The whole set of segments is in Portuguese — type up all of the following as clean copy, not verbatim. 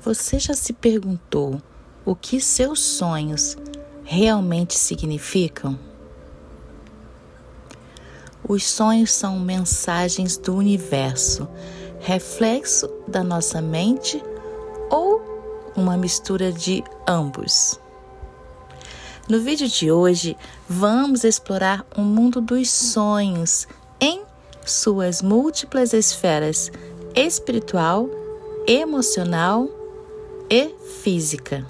Você já se perguntou o que seus sonhos realmente significam? Os sonhos são mensagens do universo, reflexo da nossa mente ou uma mistura de ambos. No vídeo de hoje, vamos explorar o mundo dos sonhos em suas múltiplas esferas espiritual, emocional e física.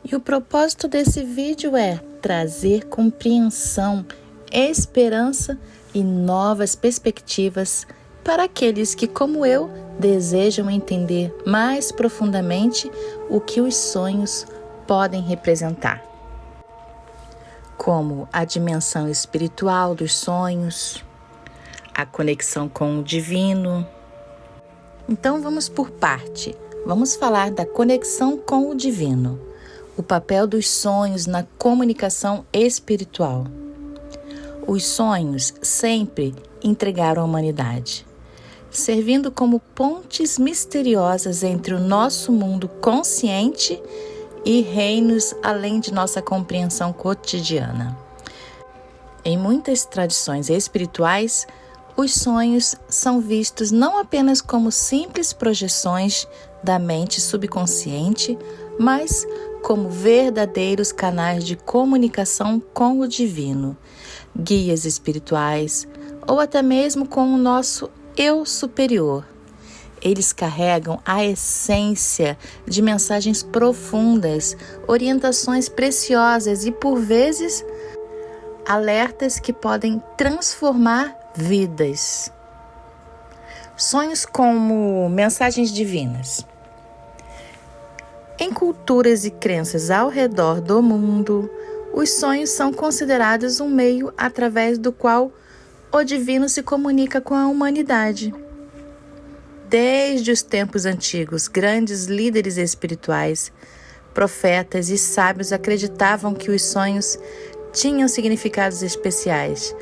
E o propósito desse vídeo é trazer compreensão, esperança e novas perspectivas para aqueles que, como eu, desejam entender mais profundamente o que os sonhos podem representar, como a dimensão espiritual dos sonhos, a conexão com o divino. Então vamos por parte. Vamos falar da conexão com o divino, o papel dos sonhos na comunicação espiritual. Os sonhos sempre entregaram a humanidade, servindo como pontes misteriosas entre o nosso mundo consciente e reinos além de nossa compreensão cotidiana. Em muitas tradições espirituais, os sonhos são vistos não apenas como simples projeções da mente subconsciente, mas como verdadeiros canais de comunicação com o divino, guias espirituais ou até mesmo com o nosso eu superior. Eles carregam a essência de mensagens profundas, orientações preciosas e, por vezes, alertas que podem transformar vidas. Sonhos como mensagens divinas. Em culturas e crenças ao redor do mundo, os sonhos são considerados um meio através do qual o divino se comunica com a humanidade. Desde os tempos antigos, grandes líderes espirituais, profetas e sábios acreditavam que os sonhos tinham significados especiais,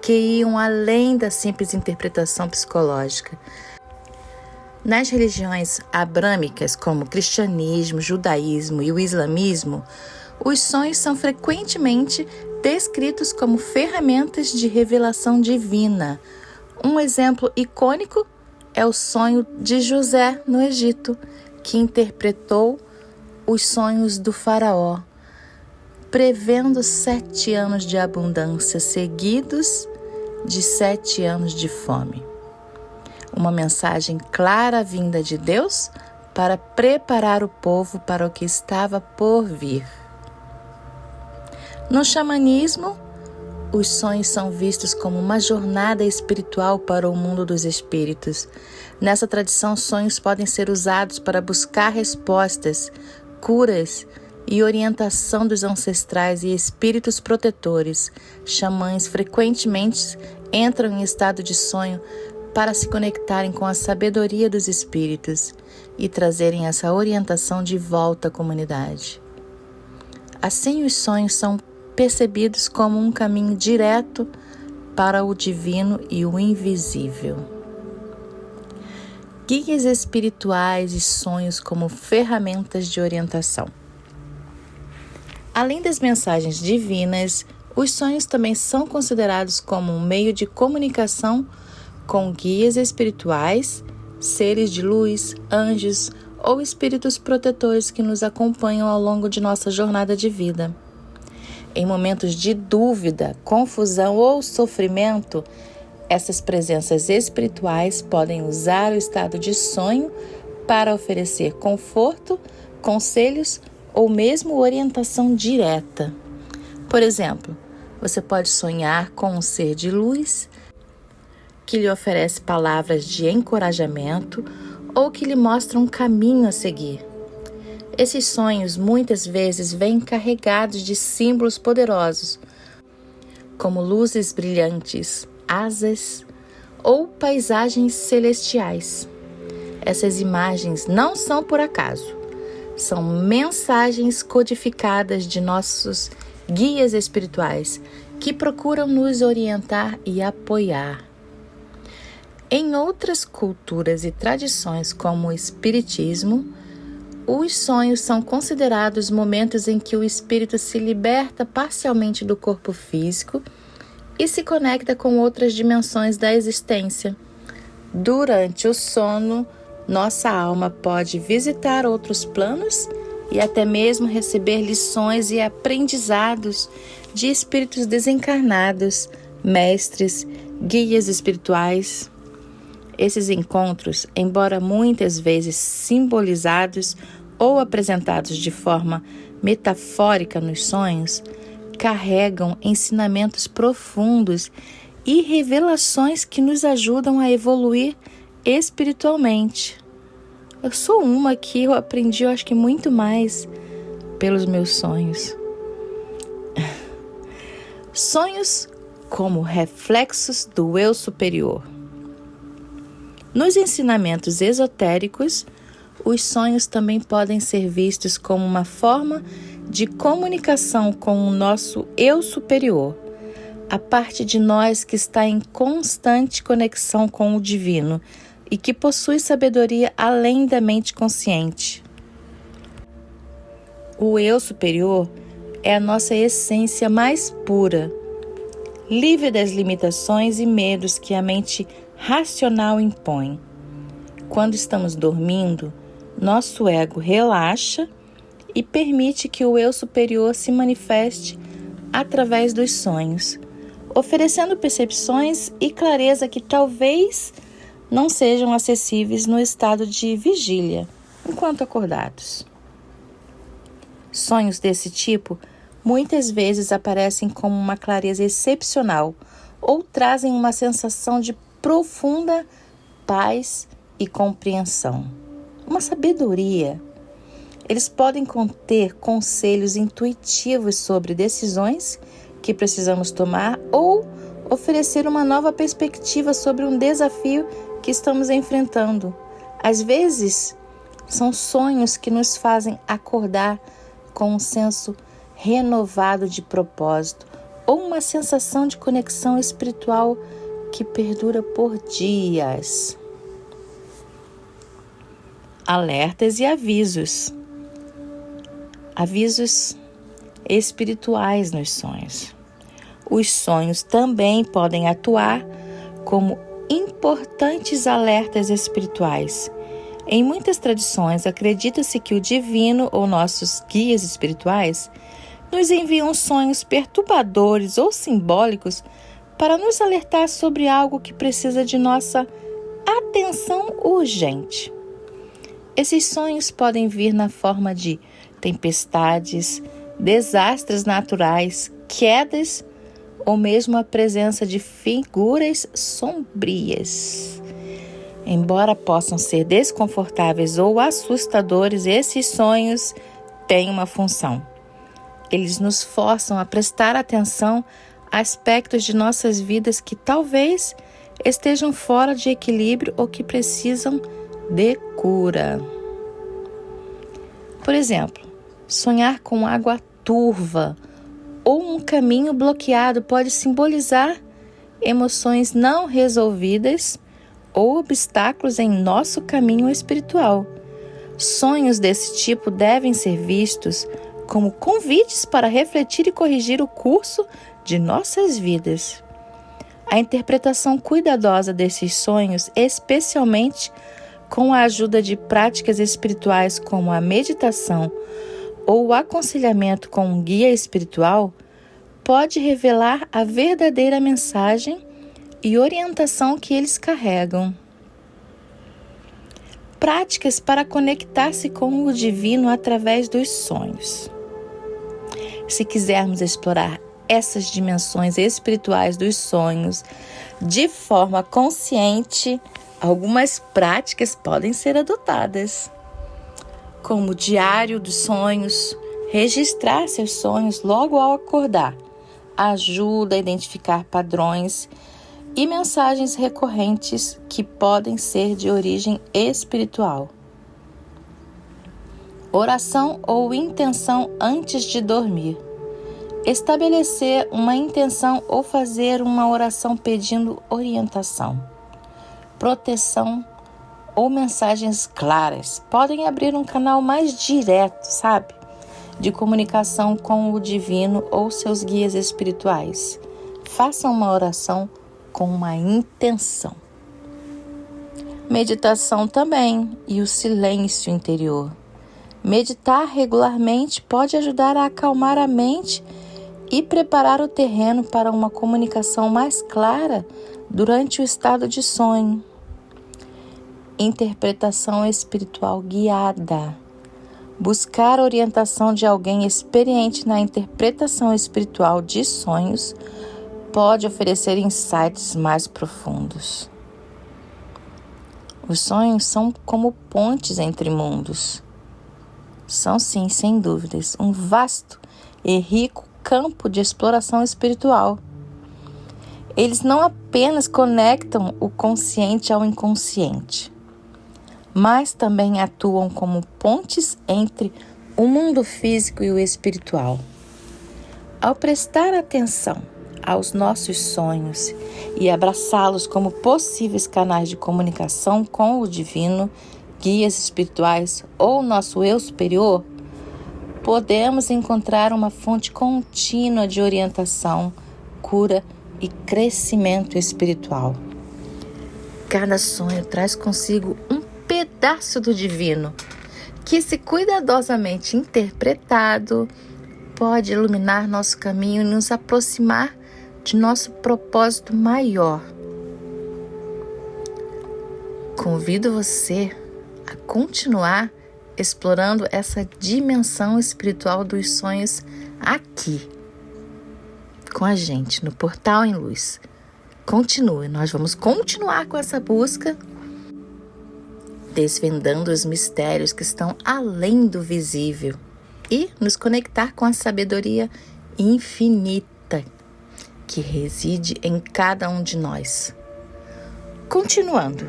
que iam além da simples interpretação psicológica. Nas religiões abrâmicas, como o cristianismo, judaísmo e o islamismo, os sonhos são frequentemente descritos como ferramentas de revelação divina. Um exemplo icônico é o sonho de José no Egito, que interpretou os sonhos do faraó, prevendo 7 anos de abundância seguidos de 7 anos de fome. Uma mensagem clara vinda de Deus para preparar o povo para o que estava por vir. No xamanismo, os sonhos são vistos como uma jornada espiritual para o mundo dos espíritos. Nessa tradição, sonhos podem ser usados para buscar respostas, curas e orientação dos ancestrais e espíritos protetores. Xamãs frequentemente entram em estado de sonho para se conectarem com a sabedoria dos espíritos e trazerem essa orientação de volta à comunidade. Assim, os sonhos são percebidos como um caminho direto para o divino e o invisível. Guias espirituais e sonhos como ferramentas de orientação. Além das mensagens divinas, os sonhos também são considerados como um meio de comunicação com guias espirituais, seres de luz, anjos ou espíritos protetores que nos acompanham ao longo de nossa jornada de vida. Em momentos de dúvida, confusão ou sofrimento, essas presenças espirituais podem usar o estado de sonho para oferecer conforto, conselhos ou mesmo orientação direta. Por exemplo, você pode sonhar com um ser de luz que lhe oferece palavras de encorajamento ou que lhe mostra um caminho a seguir. Esses sonhos muitas vezes vêm carregados de símbolos poderosos, como luzes brilhantes, asas ou paisagens celestiais. Essas imagens não são por acaso, são mensagens codificadas de nossos guias espirituais que procuram nos orientar e apoiar. Em outras culturas e tradições, como o espiritismo, os sonhos são considerados momentos em que o espírito se liberta parcialmente do corpo físico e se conecta com outras dimensões da existência. Durante o sono, nossa alma pode visitar outros planos e até mesmo receber lições e aprendizados de espíritos desencarnados, mestres, guias espirituais. Esses encontros, embora muitas vezes simbolizados ou apresentados de forma metafórica nos sonhos, carregam ensinamentos profundos e revelações que nos ajudam a evoluir espiritualmente. Eu sou uma que eu aprendi, eu acho que muito mais pelos meus sonhos. Sonhos como reflexos do eu superior. Nos ensinamentos esotéricos, os sonhos também podem ser vistos como uma forma de comunicação com o nosso eu superior, a parte de nós que está em constante conexão com o divino e que possui sabedoria além da mente consciente. O eu superior é a nossa essência mais pura, livre das limitações e medos que a mente racional impõe. Quando estamos dormindo, nosso ego relaxa e permite que o eu superior se manifeste através dos sonhos, oferecendo percepções e clareza que talvez não sejam acessíveis no estado de vigília, enquanto acordados. Sonhos desse tipo muitas vezes aparecem como uma clareza excepcional ou trazem uma sensação de profunda paz e compreensão, uma sabedoria. Eles podem conter conselhos intuitivos sobre decisões que precisamos tomar ou oferecer uma nova perspectiva sobre um desafio que estamos enfrentando. Às vezes, são sonhos que nos fazem acordar com um senso renovado de propósito ou uma sensação de conexão espiritual que perdura por dias. Alertas e avisos. Avisos espirituais nos sonhos. Os sonhos também podem atuar como importantes alertas espirituais. Em muitas tradições, acredita-se que o divino ou nossos guias espirituais nos enviam sonhos perturbadores ou simbólicos para nos alertar sobre algo que precisa de nossa atenção urgente. Esses sonhos podem vir na forma de tempestades, desastres naturais, quedas ou mesmo a presença de figuras sombrias. Embora possam ser desconfortáveis ou assustadores, esses sonhos têm uma função. Eles nos forçam a prestar atenção a aspectos de nossas vidas que talvez estejam fora de equilíbrio ou que precisam de cura. Por exemplo, sonhar com água turva ou um caminho bloqueado pode simbolizar emoções não resolvidas ou obstáculos em nosso caminho espiritual. Sonhos desse tipo devem ser vistos como convites para refletir e corrigir o curso de nossas vidas. A interpretação cuidadosa desses sonhos, especialmente com a ajuda de práticas espirituais como a meditação ou o aconselhamento com um guia espiritual, pode revelar a verdadeira mensagem e orientação que eles carregam. Práticas para conectar-se com o divino através dos sonhos. Se quisermos explorar essas dimensões espirituais dos sonhos de forma consciente, algumas práticas podem ser adotadas, como o diário dos sonhos. Registrar seus sonhos logo ao acordar ajuda a identificar padrões e mensagens recorrentes que podem ser de origem espiritual. Oração ou intenção antes de dormir. Estabelecer uma intenção ou fazer uma oração pedindo orientação. proteção ou mensagens claras. Podem abrir um canal mais direto, sabe? De comunicação com o divino ou seus guias espirituais. Façam uma oração com uma intenção. Meditação também e o silêncio interior. Meditar regularmente pode ajudar a acalmar a mente e preparar o terreno para uma comunicação mais clara durante o estado de sonho. Interpretação espiritual guiada. Buscar a orientação de alguém experiente na interpretação espiritual de sonhos pode oferecer insights mais profundos. Os sonhos são como pontes entre mundos. São, sim, sem dúvidas, um vasto e rico campo de exploração espiritual. Eles não apenas conectam o consciente ao inconsciente, mas também atuam como pontes entre o mundo físico e o espiritual. Ao prestar atenção aos nossos sonhos e abraçá-los como possíveis canais de comunicação com o divino, guias espirituais ou nosso eu superior, podemos encontrar uma fonte contínua de orientação, cura e crescimento espiritual. Cada sonho traz consigo um pedaço do divino, que, se cuidadosamente interpretado, pode iluminar nosso caminho e nos aproximar de nosso propósito maior. Convido você a continuar explorando essa dimensão espiritual dos sonhos aqui, com a gente, no Portal em Luz. Continue, nós vamos continuar com essa busca, desvendando os mistérios que estão além do visível e nos conectar com a sabedoria infinita que reside em cada um de nós. Continuando.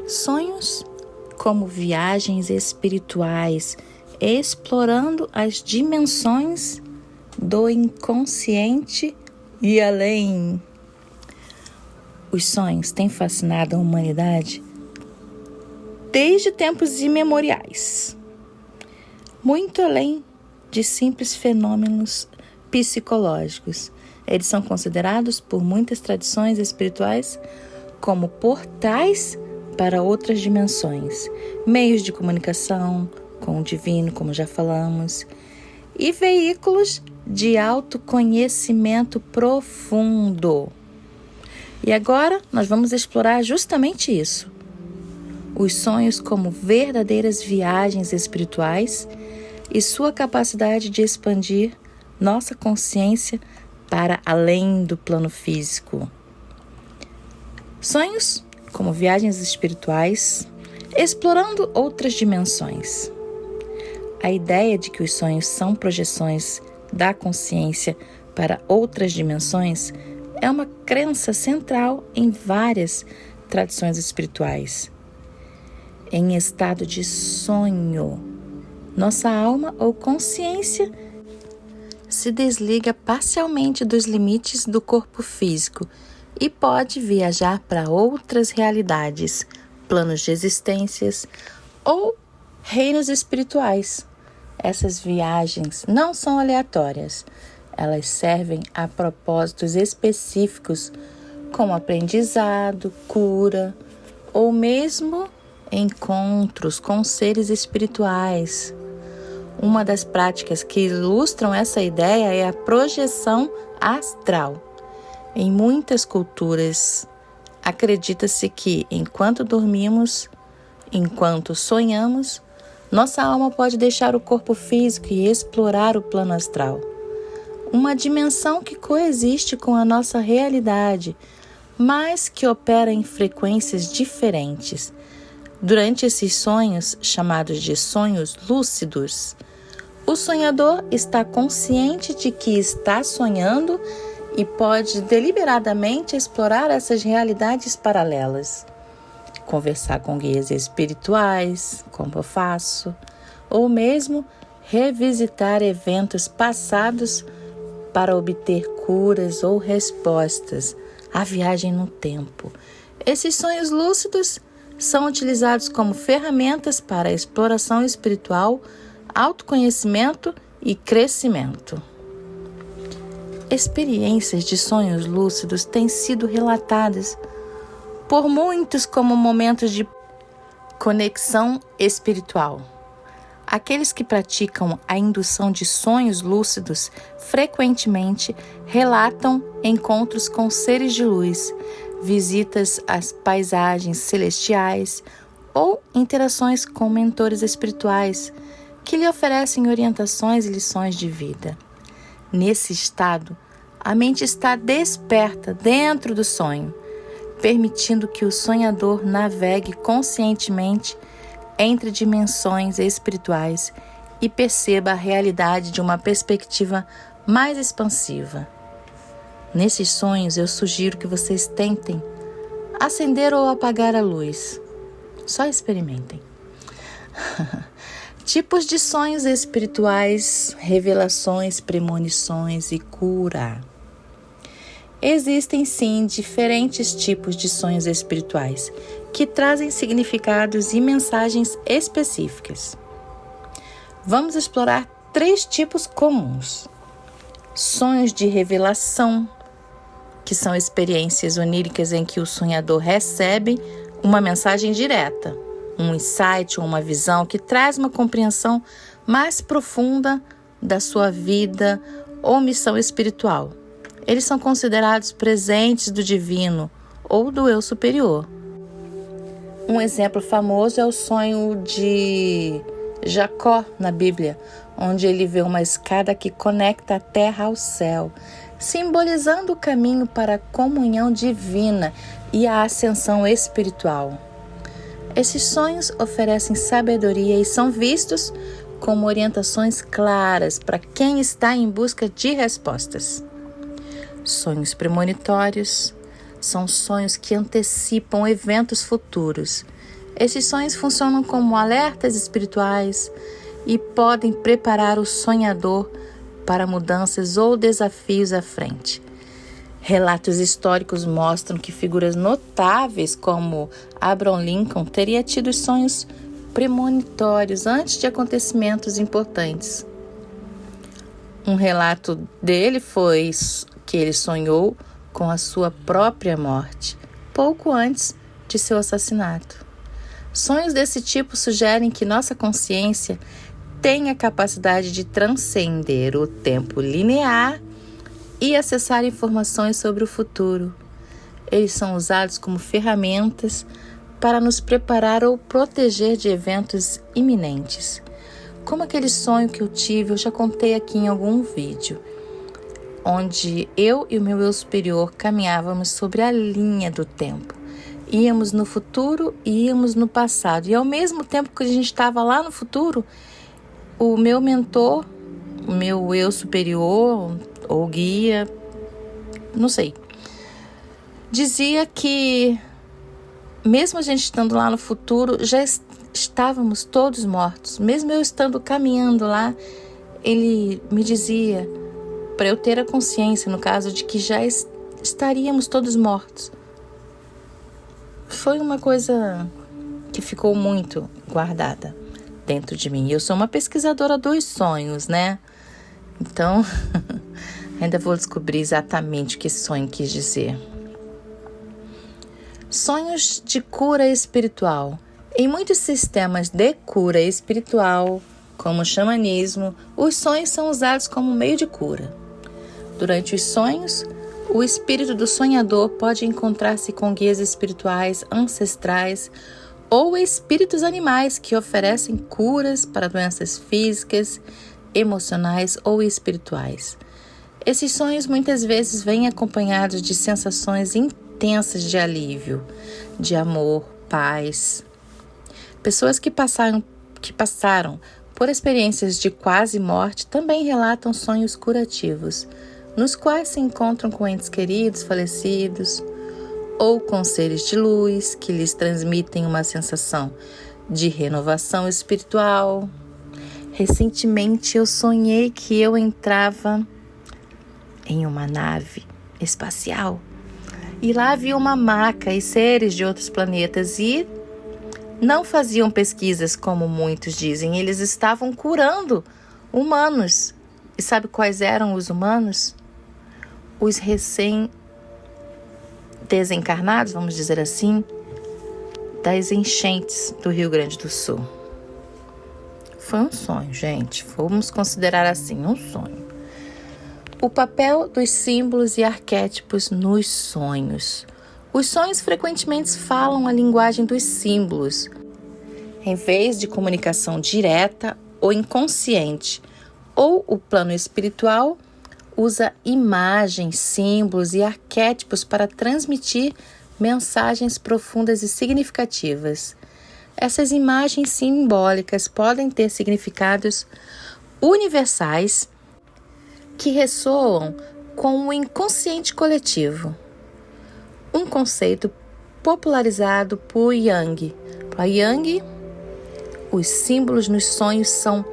Sonhos como viagens espirituais, explorando as dimensões do inconsciente e além. Os sonhos têm fascinado a humanidade desde tempos imemoriais, muito além de simples fenômenos psicológicos. Eles são considerados por muitas tradições espirituais como portais para outras dimensões, meios de comunicação com o divino, como já falamos, e veículos de autoconhecimento profundo. E agora nós vamos explorar justamente isso. Os sonhos como verdadeiras viagens espirituais e sua capacidade de expandir nossa consciência para além do plano físico. Sonhos como viagens espirituais, explorando outras dimensões. A ideia de que os sonhos são projeções da consciência para outras dimensões é uma crença central em várias tradições espirituais. Em estado de sonho, nossa alma ou consciência se desliga parcialmente dos limites do corpo físico e pode viajar para outras realidades, planos de existências ou reinos espirituais. Essas viagens não são aleatórias. Elas servem a propósitos específicos, como aprendizado, cura ou mesmo encontros com seres espirituais. Uma das práticas que ilustram essa ideia é a projeção astral. Em muitas culturas, acredita-se que, enquanto dormimos, enquanto sonhamos, nossa alma pode deixar o corpo físico e explorar o plano astral. Uma dimensão que coexiste com a nossa realidade, mas que opera em frequências diferentes. Durante esses sonhos, chamados de sonhos lúcidos, o sonhador está consciente de que está sonhando e pode deliberadamente explorar essas realidades paralelas. Conversar com guias espirituais, como eu faço, ou mesmo revisitar eventos passados para obter curas ou respostas a viagem no tempo. Esses sonhos lúcidos são utilizados como ferramentas para a exploração espiritual, autoconhecimento e crescimento. Experiências de sonhos lúcidos têm sido relatadas por muitos como momentos de conexão espiritual. Aqueles que praticam a indução de sonhos lúcidos frequentemente relatam encontros com seres de luz, visitas às paisagens celestiais ou interações com mentores espirituais que lhe oferecem orientações e lições de vida. Nesse estado, a mente está desperta dentro do sonho, permitindo que o sonhador navegue conscientemente entre dimensões espirituais e perceba a realidade de uma perspectiva mais expansiva. Nesses sonhos, eu sugiro que vocês tentem acender ou apagar a luz. Só experimentem. Tipos de sonhos espirituais, revelações, premonições e cura. Existem sim diferentes tipos de sonhos espirituais que trazem significados e mensagens específicas. Vamos explorar 3 tipos comuns. Sonhos de revelação, que são experiências oníricas em que o sonhador recebe uma mensagem direta, um insight ou uma visão que traz uma compreensão mais profunda da sua vida ou missão espiritual. Eles são considerados presentes do divino ou do eu superior. Um exemplo famoso é o sonho de Jacó na Bíblia, onde ele vê uma escada que conecta a terra ao céu, simbolizando o caminho para a comunhão divina e a ascensão espiritual. Esses sonhos oferecem sabedoria e são vistos como orientações claras para quem está em busca de respostas. Sonhos premonitórios são sonhos que antecipam eventos futuros. Esses sonhos funcionam como alertas espirituais e podem preparar o sonhador para mudanças ou desafios à frente. Relatos históricos mostram que figuras notáveis como Abraham Lincoln teria tido sonhos premonitórios antes de acontecimentos importantes. Um relato dele foi que ele sonhou com a sua própria morte, pouco antes de seu assassinato. Sonhos desse tipo sugerem que nossa consciência tem a capacidade de transcender o tempo linear e acessar informações sobre o futuro. Eles são usados como ferramentas para nos preparar ou proteger de eventos iminentes. Como aquele sonho que eu tive, eu já contei aqui em algum vídeo, onde eu e o meu eu superior caminhávamos sobre a linha do tempo. Íamos no futuro e íamos no passado. E ao mesmo tempo que a gente estava lá no futuro, o meu mentor, o meu eu superior ou guia, não sei, dizia que mesmo a gente estando lá no futuro, já estávamos todos mortos. Mesmo eu estando caminhando lá, ele me dizia para eu ter a consciência, no caso, de que já estaríamos todos mortos. Foi uma coisa que ficou muito guardada dentro de mim. Eu sou uma pesquisadora dos sonhos, né? Então, ainda vou descobrir exatamente o que esse sonho quis dizer. Sonhos de cura espiritual. Em muitos sistemas de cura espiritual, como o xamanismo, os sonhos são usados como meio de cura. Durante os sonhos, o espírito do sonhador pode encontrar-se com guias espirituais, ancestrais ou espíritos animais que oferecem curas para doenças físicas, emocionais ou espirituais. Esses sonhos muitas vezes vêm acompanhados de sensações intensas de alívio, de amor, paz. Pessoas que passaram por experiências de quase morte também relatam sonhos curativos, nos quais se encontram com entes queridos falecidos ou com seres de luz que lhes transmitem uma sensação de renovação espiritual. Recentemente eu sonhei que eu entrava em uma nave espacial E lá havia uma maca e seres de outros planetas e não faziam pesquisas como muitos dizem. Eles estavam curando humanos. E sabe quais eram os humanos? Os recém-desencarnados, vamos dizer assim, das enchentes do Rio Grande do Sul. Foi um sonho, gente. Vamos considerar assim, um sonho. O papel dos símbolos e arquétipos nos sonhos. Os sonhos frequentemente falam a linguagem dos símbolos. Em vez de comunicação direta ou inconsciente, ou o plano espiritual usa imagens, símbolos e arquétipos para transmitir mensagens profundas e significativas. Essas imagens simbólicas podem ter significados universais que ressoam com o inconsciente coletivo. Um conceito popularizado por Jung. Para Jung, os símbolos nos sonhos são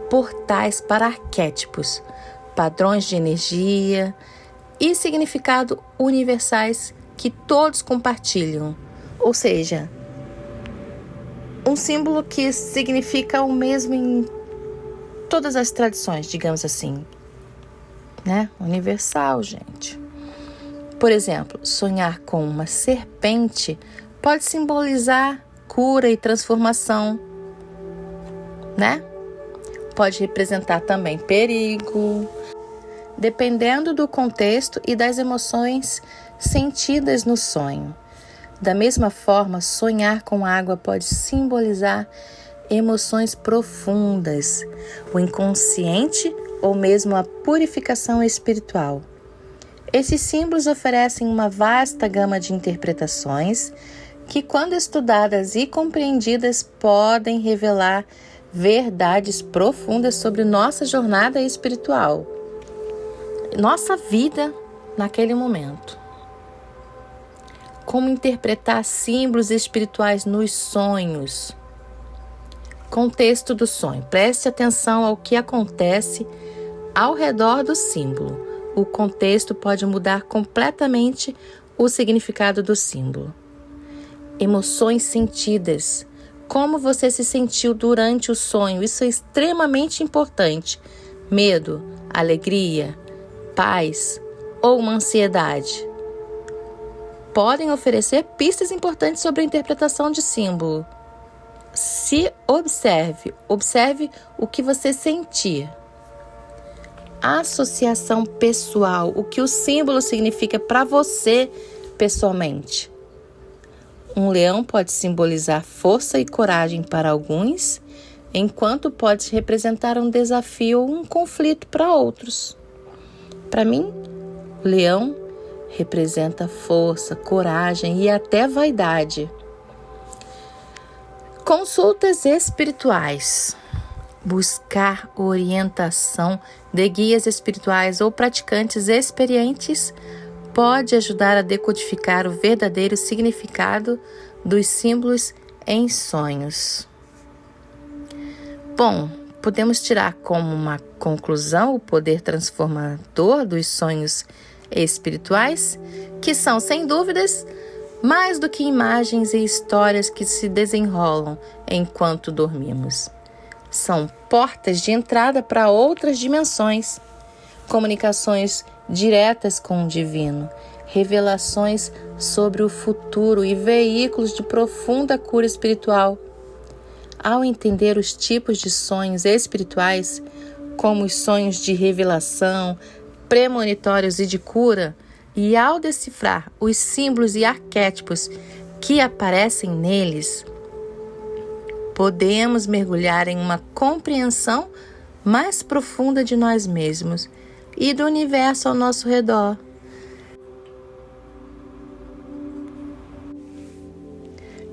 portais para arquétipos, padrões de energia e significado universais que todos compartilham. Ou seja, um símbolo que significa o mesmo em todas as tradições, digamos assim. Né? Universal, gente. Por exemplo, sonhar com uma serpente pode simbolizar cura e transformação, né? Pode representar também perigo, dependendo do contexto e das emoções sentidas no sonho. Da mesma forma, sonhar com água pode simbolizar emoções profundas, o inconsciente ou mesmo a purificação espiritual. Esses símbolos oferecem uma vasta gama de interpretações que, quando estudadas e compreendidas, podem revelar verdades profundas sobre nossa jornada espiritual, nossa vida naquele momento. Como interpretar símbolos espirituais nos sonhos? Contexto do sonho. Preste atenção ao que acontece ao redor do símbolo. O contexto pode mudar completamente o significado do símbolo. Emoções sentidas. Como você se sentiu durante o sonho? Isso é extremamente importante. Medo, alegria, paz ou uma ansiedade. Podem oferecer pistas importantes sobre a interpretação de símbolo. Se observe o que você sentir. Associação pessoal, o que o símbolo significa para você pessoalmente. Um leão pode simbolizar força e coragem para alguns, enquanto pode representar um desafio ou um conflito para outros. Para mim, o leão representa força, coragem e até vaidade. Consultas espirituais. Buscar orientação de guias espirituais ou praticantes experientes pode ajudar a decodificar o verdadeiro significado dos símbolos em sonhos. Bom, podemos tirar como uma conclusão o poder transformador dos sonhos espirituais, que são, sem dúvidas, mais do que imagens e histórias que se desenrolam enquanto dormimos. São portas de entrada para outras dimensões, comunicações diretas com o divino, revelações sobre o futuro e veículos de profunda cura espiritual. Ao entender os tipos de sonhos espirituais, como os sonhos de revelação, premonitórios e de cura, e ao decifrar os símbolos e arquétipos que aparecem neles, podemos mergulhar em uma compreensão mais profunda de nós mesmos e do universo ao nosso redor.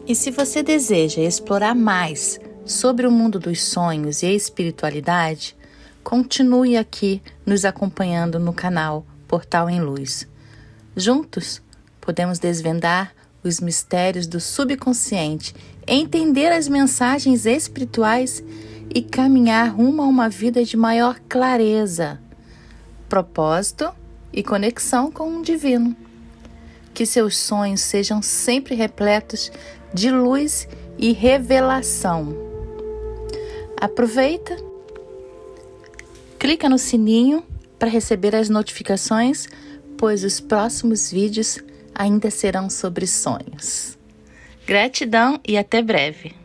E se você deseja explorar mais sobre o mundo dos sonhos e a espiritualidade, continue aqui nos acompanhando no canal Portal em Luz. Juntos, podemos desvendar os mistérios do subconsciente, entender as mensagens espirituais e caminhar rumo a uma vida de maior clareza, propósito e conexão com o divino. Que seus sonhos sejam sempre repletos de luz e revelação. Aproveita, clica no sininho para receber as notificações, pois os próximos vídeos ainda serão sobre sonhos. Gratidão e até breve!